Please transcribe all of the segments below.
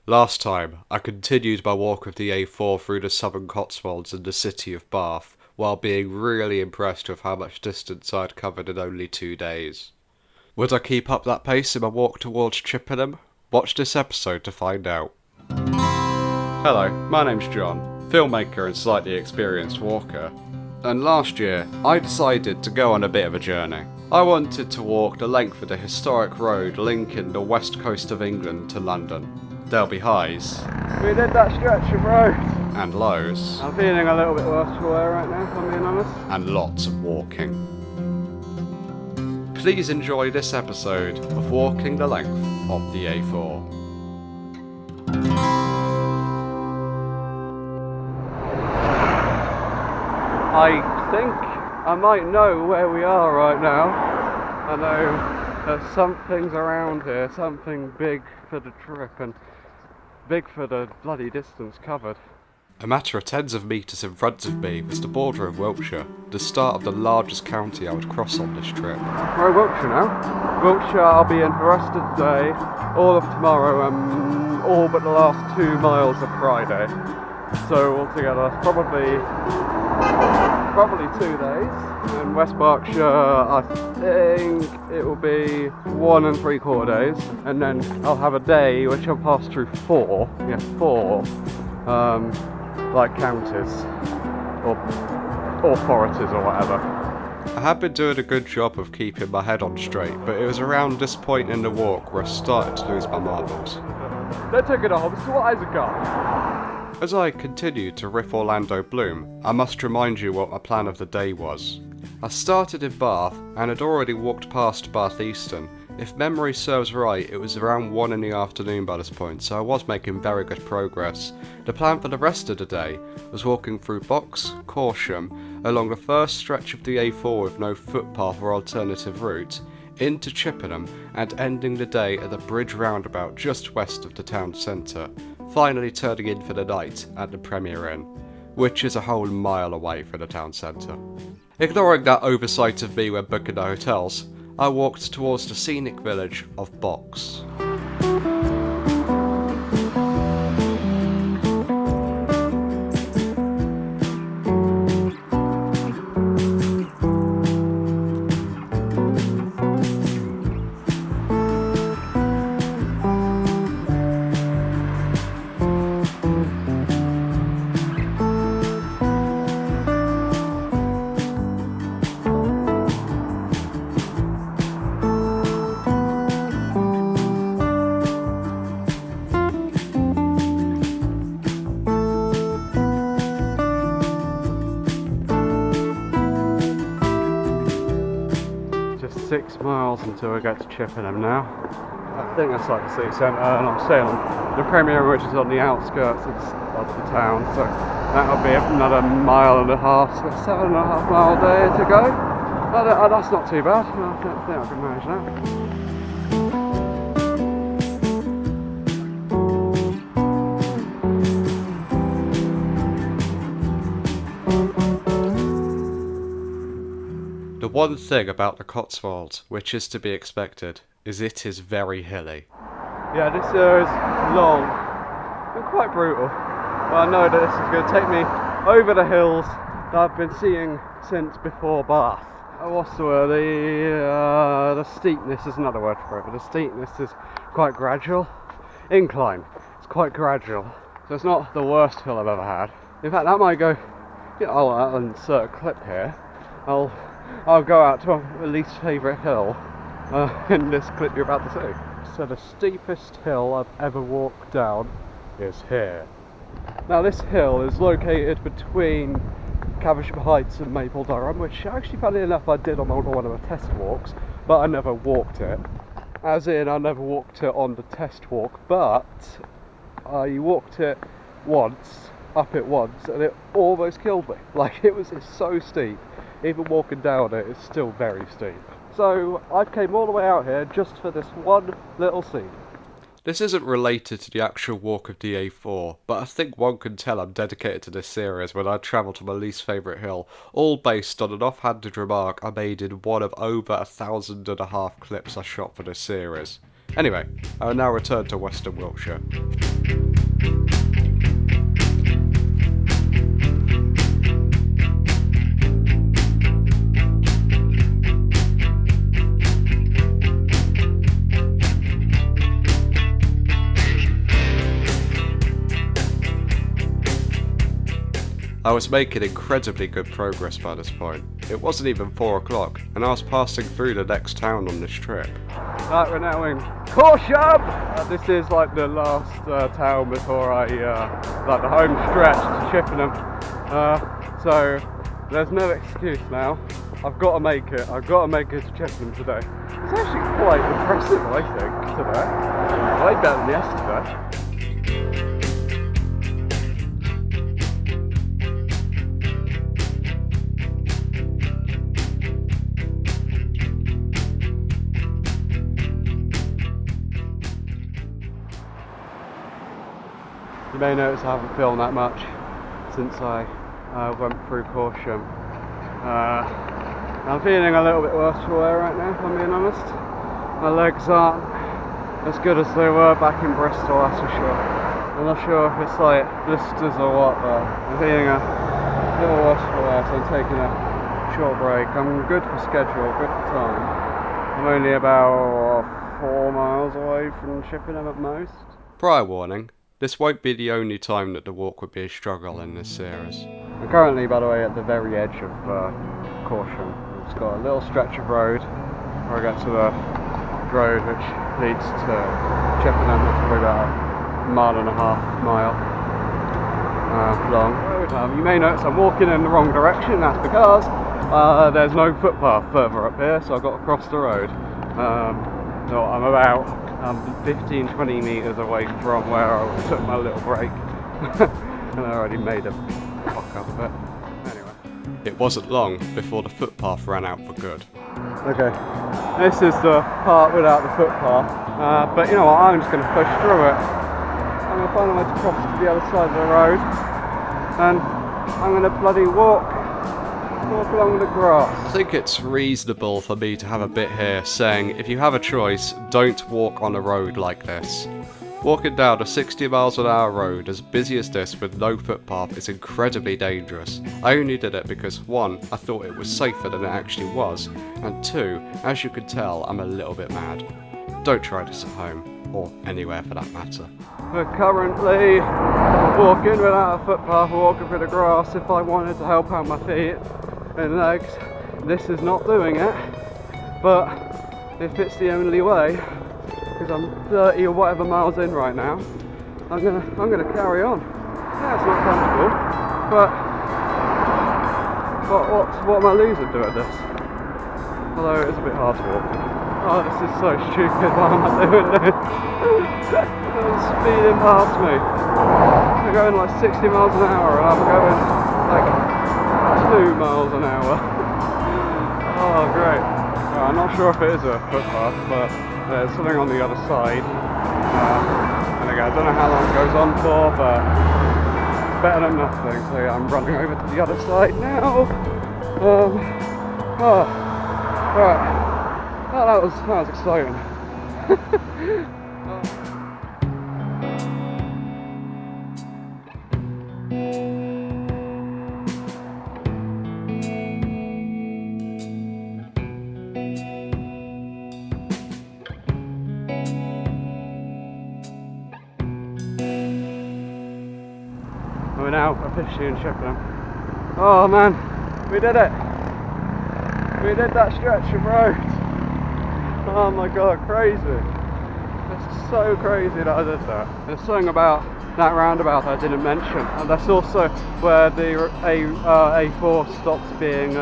Last time, I continued my walk of the A4 through the southern Cotswolds and the city of Bath, while being really impressed with how much distance I'd covered in only 2 days. Would I keep up that pace in my walk towards Chippenham? Watch this episode to find out. Hello, my name's John, filmmaker and slightly experienced walker, and last year I decided to go on a bit of a journey. I wanted to walk the length of the historic road linking the west coast of England to London. There'll be highs. We did that stretch of road. And lows. I'm feeling a little bit worse for wear right now, if I'm being honest. And lots of walking. Please enjoy this episode of Walking the Length of the A4. I think I might know where we are right now. I know there's something's around here, something big for the trip and big for the bloody distance covered. A matter of tens of metres in front of me was the border of Wiltshire, the start of the largest county I would cross on this trip. We're in Wiltshire now. Wiltshire I'll be in for the rest of the day, all of tomorrow and all but the last 2 miles of Friday. So altogether that's probably 2 days. In West Berkshire I think it will be 1 3/4 days, and then I'll have a day which I'll pass through four like counties or authorities or whatever. I had been doing a good job of keeping my head on straight, but it was around this point in the walk where I started to lose my marbles. Don't take it off, it's what has it got? As I continued to riff Orlando Bloom, I must remind you what my plan of the day was. I started in Bath and had already walked past Bath Eastern. If memory serves right, it was around 1 in the afternoon by this point, so I was making very good progress. The plan for the rest of the day was walking through Box, Corsham, along the first stretch of the A4 with no footpath or alternative route, into Chippenham, and ending the day at the bridge roundabout just west of the town centre, finally turning in for the night at the Premier Inn, which is a whole mile away from the town centre. Ignoring that oversight of me when booking the hotels, I walked towards the scenic village of Box. Just 6 miles until we get to Chippenham now. I think that's like the city centre, and I'm staying on the Premier, which is on the outskirts of the town, so that'll be another 1.5 miles, so 7.5 mile day to go. That's not too bad. I think I can manage that. The one thing about the Cotswolds, which is to be expected, is it is very hilly. Yeah, this is long and quite brutal. But I know that this is going to take me over the hills that I've been seeing since before Bath. What's the word? The steepness is another word for it, but the steepness is quite gradual. Incline, it's quite gradual. So it's not the worst hill I've ever had. In fact, I might go, I'll insert a clip here. I'll go out to my least favourite hill in this clip you're about to see. So the steepest hill I've ever walked down is here. Now this hill is located between Caversham Heights and Maple Durham, which actually, funny enough, I did on one of my test walks, but I never walked it. As in, I never walked it on the test walk, but I walked it once, up it once, and it almost killed me. Like, it's so steep. Even walking down it is still very steep. So I came all the way out here just for this one little scene. This isn't related to the actual walk of the A4, but I think one can tell I'm dedicated to this series when I travel to my least favourite hill, all based on an offhanded remark I made in one of over 1,500 clips I shot for this series. Anyway, I will now return to Western Wiltshire. I was making incredibly good progress by this point. It wasn't even 4 o'clock, and I was passing through the next town on this trip. Right, we're now in Castleshire. This is like the last town before like the home stretch to Chippenham. So there's no excuse now. I've got to make it. I've got to make it to Chippenham today. It's actually quite impressive, I think, today. Way better than yesterday. You may notice I haven't filmed that much since I went through Castleshire. I'm feeling a little bit worse for wear right now, if I'm being honest. My legs aren't as good as they were back in Bristol, that's for sure. I'm not sure if it's like blisters or what, but I'm feeling a little worse for wear, so I'm taking a short break. I'm good for schedule, good for time. I'm only about 4 miles away from Chippenham at most. Prior warning, this won't be the only time that the walk would be a struggle in this series. I'm currently, by the way, at the very edge of Castleshire. It's got a little stretch of road where I get to the road which leads to Chippenham, which is probably about a mile and a half long road. You may notice I'm walking in the wrong direction. That's because there's no footpath further up here, so I've got to cross the road. So I'm about 15-20 metres away from where I took my little break. And I already made a fuck up of it. Anyway. It wasn't long before the footpath ran out for good. Okay, this is the part without the footpath. But you know what, I'm just going to push through it. I'm going to find a way to cross to the other side of the road. And I'm going to bloody walk along the grass. I think it's reasonable for me to have a bit here saying, if you have a choice, don't walk on a road like this. Walking down a 60 miles an hour road as busy as this with no footpath is incredibly dangerous. I only did it because 1, I thought it was safer than it actually was, and 2, as you can tell, I'm a little bit mad. Don't try this at home, or anywhere for that matter. We're currently walking without a footpath, walking through the grass. If I wanted to help out my feet and legs, this is not doing it, but if it's the only way, because I'm 30 or whatever miles in right now, I'm gonna carry on. Yeah, it's not comfortable, but what am I losing doing this? Although it is a bit hard to walk. Oh, this is so stupid, why am I doing this? They're speeding past me. They're going like 60 miles an hour and I'm going like 2 miles an hour. Oh, great. I'm not sure if it is a footpath, but there's something on the other side. And again, I don't know how long it goes on for, but better than nothing. So yeah, I'm running over to the other side now. Right. Oh, that was exciting. We're now officially in Chippenham. Oh man, we did it! We did that stretch of road! Oh my god, crazy! It's so crazy that I did that. There's something about that roundabout I didn't mention, and that's also where the A4 stops being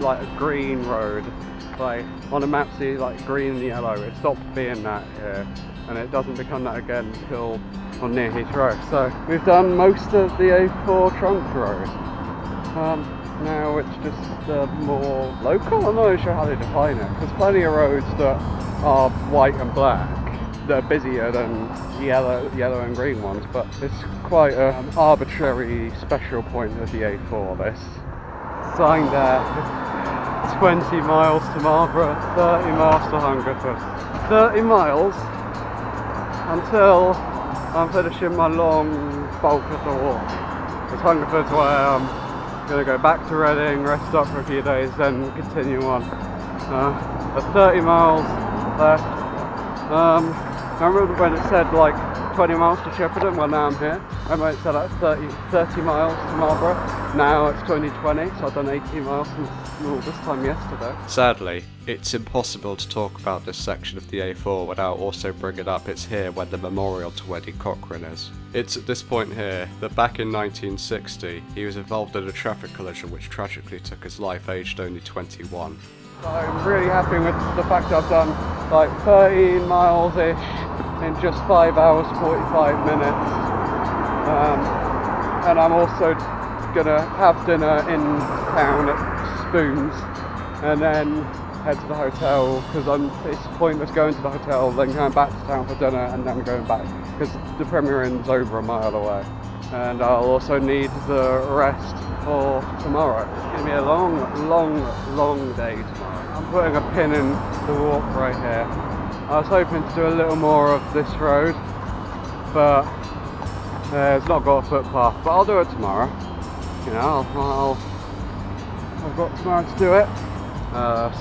like a green road. Like on the map, see like green and yellow. It stopped being that here, and it doesn't become that again until near Heathrow. So we've done most of the A4 trunk road. Now it's just more local. I'm not really sure how they define it. There's plenty of roads that are white and black that are busier than yellow and green ones, but it's quite an arbitrary special point of the A4. This sign there, 20 miles to Marlborough, 30 miles to Hungerford. 30 miles until I'm finishing my long bulk of the walk. Because Hungerford's where I'm going to go back to Reading, rest up for a few days, then continue on. There's 30 miles left. I remember when it said like 20 miles to Chippenham, well now I'm here. I remember it said like 30 miles to Marlborough. Now it's 2020, so I've done 18 miles since this time yesterday. Sadly, it's impossible to talk about this section of the A4 without also bringing up it's here where the memorial to Eddie Cochran is. It's at this point here that back in 1960 he was involved in a traffic collision which tragically took his life aged only 21. I'm really happy with the fact I've done like 13 miles-ish in just 5 hours 45 minutes. And I'm also gonna have dinner in town at Spoons and then head to the hotel because it's pointless going to the hotel, then going back to town for dinner and then going back because the Premier Inn's over a mile away. And I'll also need the rest for tomorrow. It's going to be a long day tomorrow. I'm putting a pin in the walk right here. I was hoping to do a little more of this road, but it's not got a footpath, but I'll do it tomorrow. You know, I've got tomorrow to do it.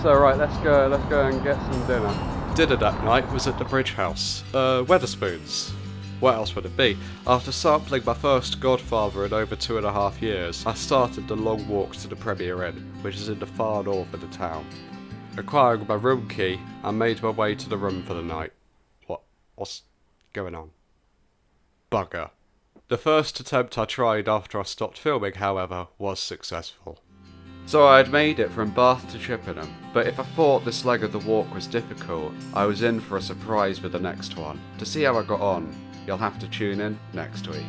So right, let's go and get some dinner. Dinner that night was at the Bridge House, Wetherspoons. What else would it be? After sampling my first Godfather in over 2.5 years, I started the long walk to the Premier Inn, which is in the far north of the town. Acquiring my room key, I made my way to the room for the night. What's going on? Bugger. The first attempt I tried after I stopped filming, however, was successful. So I had made it from Bath to Chippenham, but if I thought this leg of the walk was difficult, I was in for a surprise with the next one. To see how I got on, you'll have to tune in next week.